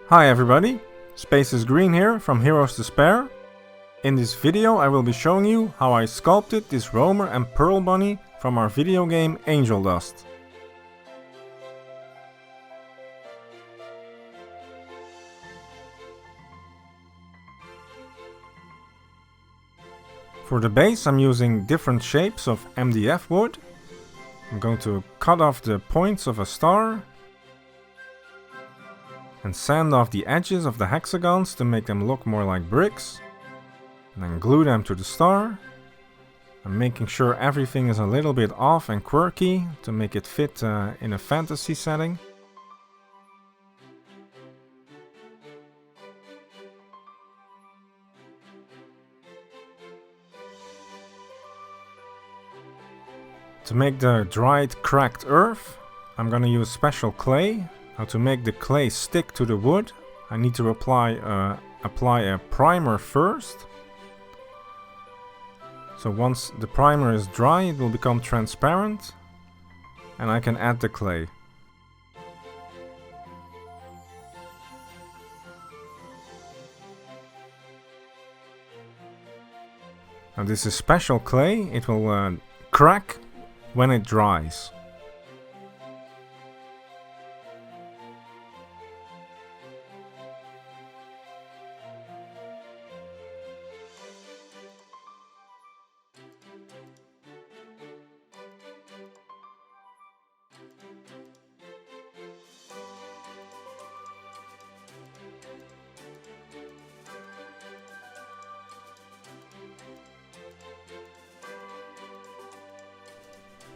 Hi everybody, Space is Green here from Heroes to Spare. In this video I will be showing you how I sculpted this Roamer and Pearlbunny from our video game Angeldust. For the base I'm using different shapes of MDF wood. I'm going to cut off the points of a star and sand off the edges of the hexagons to make them look more like bricks, and then glue them to the star. I'm making sure everything is a little bit off and quirky to make it fit in a fantasy setting. To make the dried cracked earth, I'm gonna use special clay. Now to make the clay stick to the wood, I need to apply a primer first. So once the primer is dry, it will become transparent and I can add the clay. Now this is special clay, it will crack when it dries.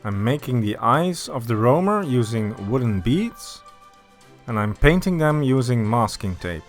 I'm making the eyes of the roamer using wooden beads, and I'm painting them using masking tape.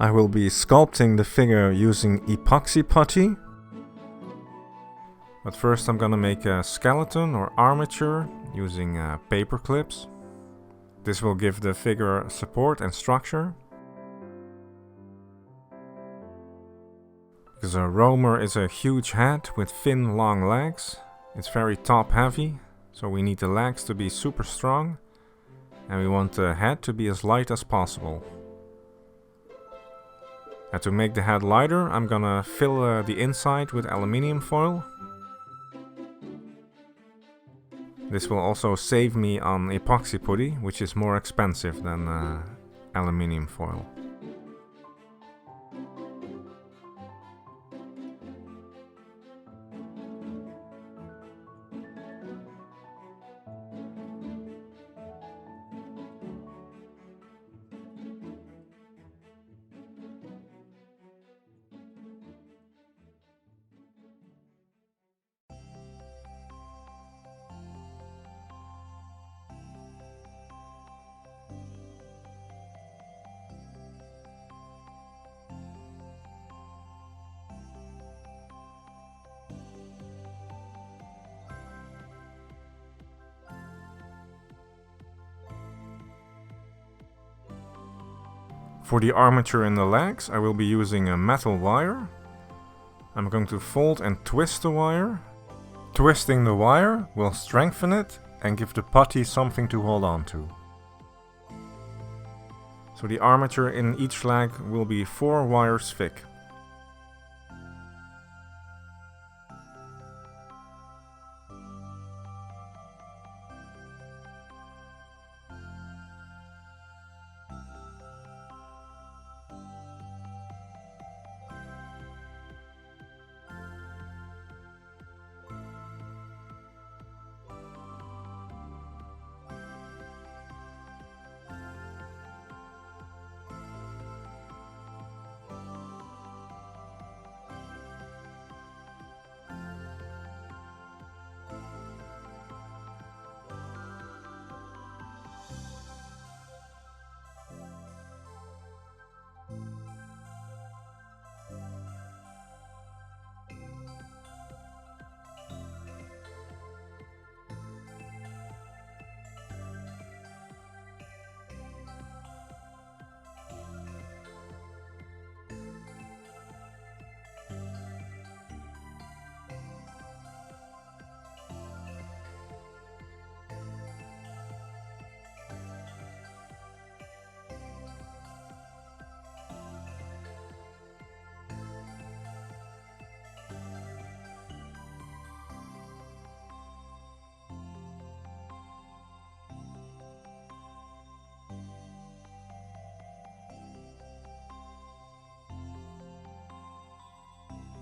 I will be sculpting the figure using epoxy putty. But first I'm gonna make a skeleton or armature using paper clips. This will give the figure support and structure. Because a roamer is a huge head with thin long legs. It's very top heavy, so we need the legs to be super strong. And we want the head to be as light as possible. And to make the head lighter, I'm gonna fill the inside with aluminium foil. This will also save me on epoxy putty, which is more expensive than aluminium foil. For the armature in the legs, I will be using a metal wire. I'm going to fold and twist the wire. Twisting the wire will strengthen it and give the putty something to hold on to. So the armature in each leg will be 4 wires thick.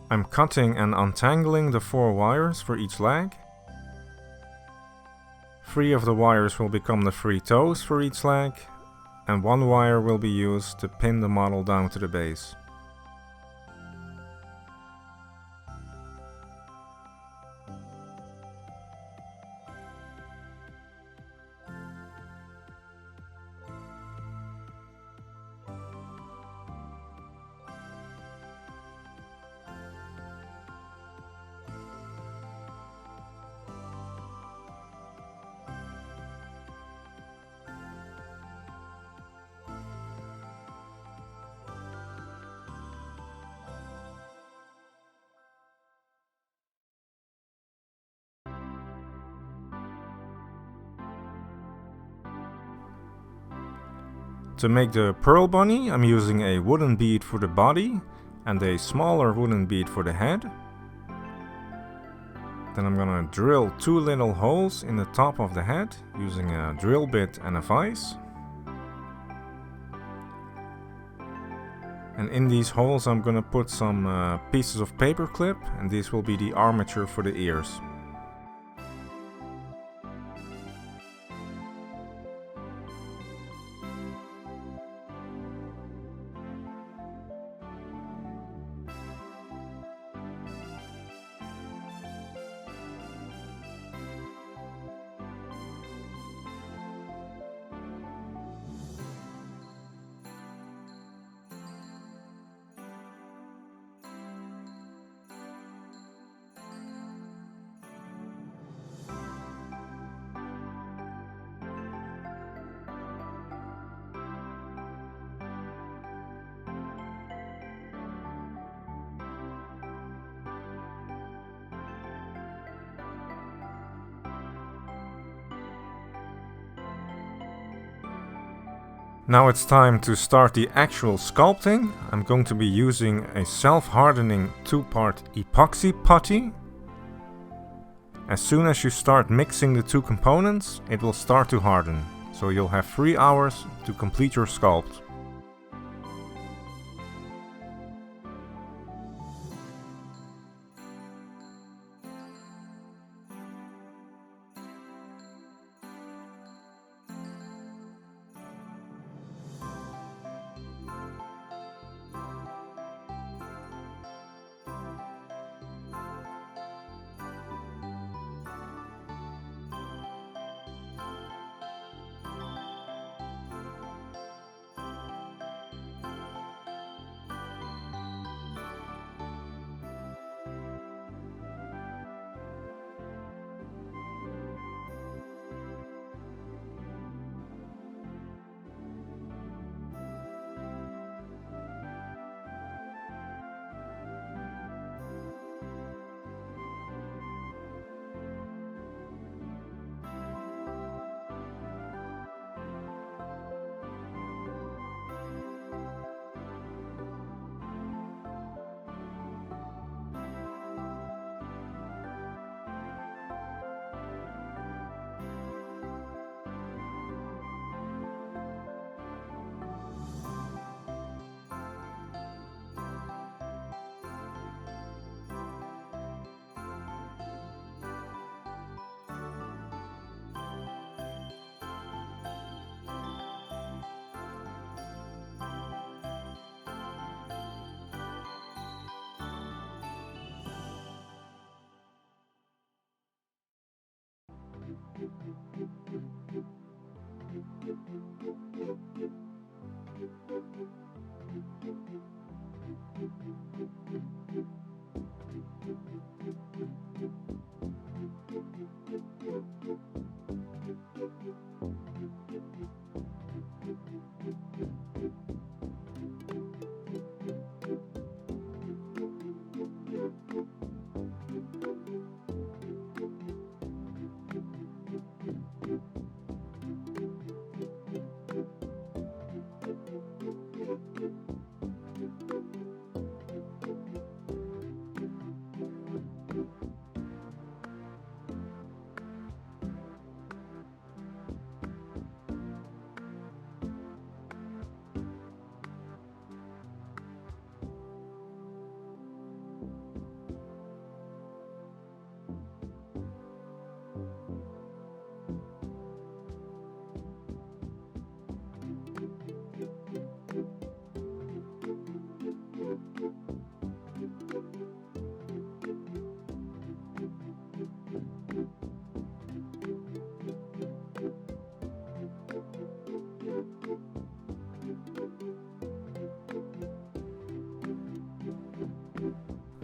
I'm cutting and untangling the 4 wires for each leg. 3 of the wires will become the 3 toes for each leg, and 1 wire will be used to pin the model down to the base. To make the pearl bunny, I'm using a wooden bead for the body and a smaller wooden bead for the head. Then I'm gonna drill 2 little holes in the top of the head using a drill bit and a vise. And in these holes I'm gonna put some pieces of paper clip, and these will be the armature for the ears. Now it's time to start the actual sculpting. I'm going to be using a self-hardening 2-part epoxy putty. As soon as you start mixing the 2 components, it will start to harden. So you'll have 3 hours to complete your sculpt.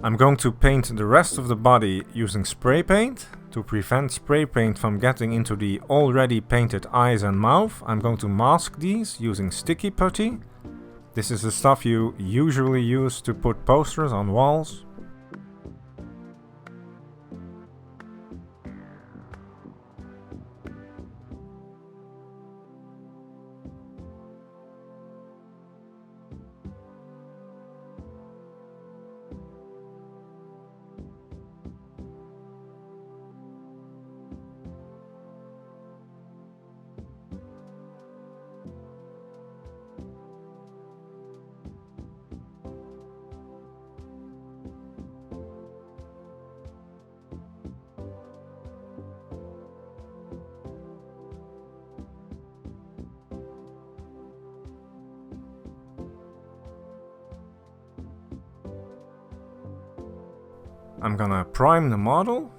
I'm going to paint the rest of the body using spray paint. To prevent spray paint from getting into the already painted eyes and mouth, I'm going to mask these using sticky putty. This is the stuff you usually use to put posters on walls. I'm gonna prime the model.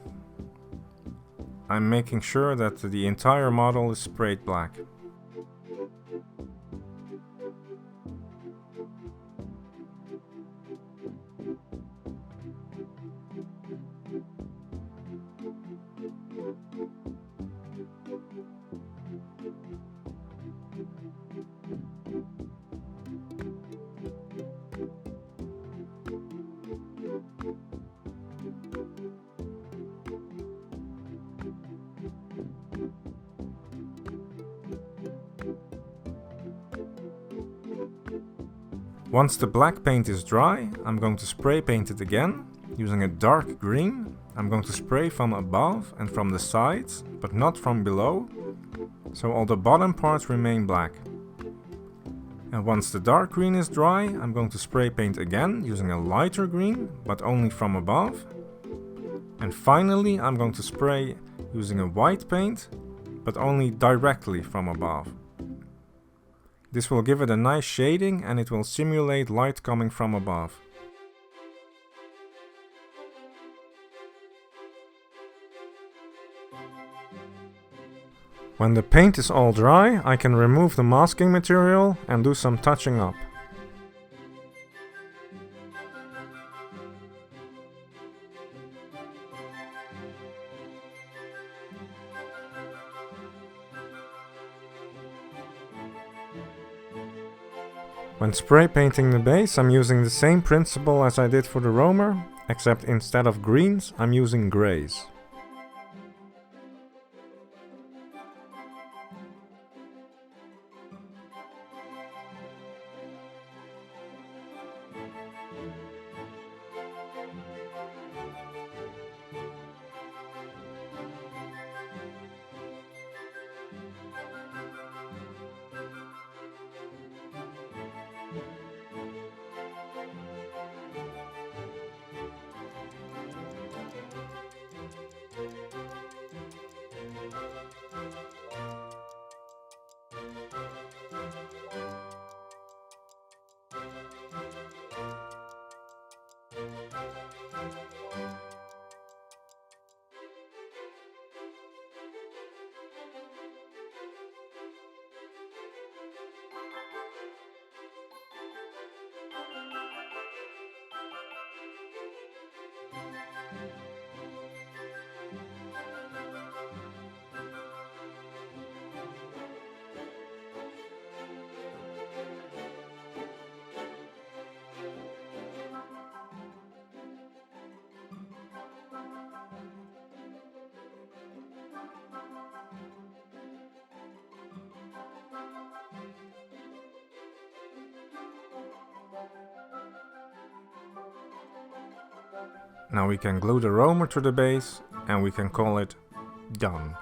I'm making sure that the entire model is sprayed black. Once the black paint is dry, I'm going to spray paint it again using a dark green. I'm going to spray from above and from the sides, but not from below, so all the bottom parts remain black. And once the dark green is dry, I'm going to spray paint again using a lighter green, but only from above. And finally, I'm going to spray using a white paint, but only directly from above. This will give it a nice shading and it will simulate light coming from above. When the paint is all dry, I can remove the masking material and do some touching up. When spray painting the base, I'm using the same principle as I did for the roamer, except instead of greens, I'm using greys. Now we can glue the roamer to the base and we can call it done.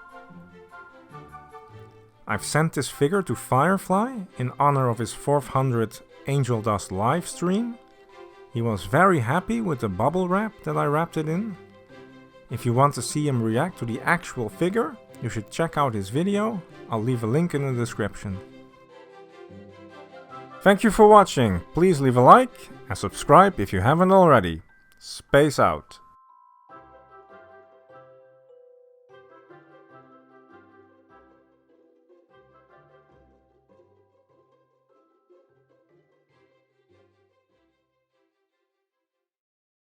I've sent this figure to Firefly in honor of his 400th Angeldust live stream. He was very happy with the bubble wrap that I wrapped it in. If you want to see him react to the actual figure, you should check out his video. I'll leave a link in the description. Thank you for watching. Please leave a like and subscribe if you haven't already. Space out.